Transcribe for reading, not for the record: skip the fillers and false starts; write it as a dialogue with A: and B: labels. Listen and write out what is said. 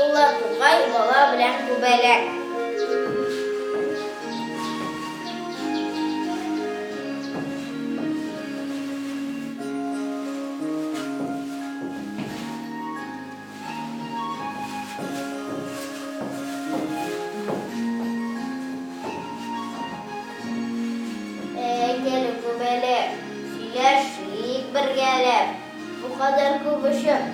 A: Абдулла Тукай бала белән күбәләк. Әйгәле күбәләк, сөйләшик бергәләп. Бу кадәр күп эшем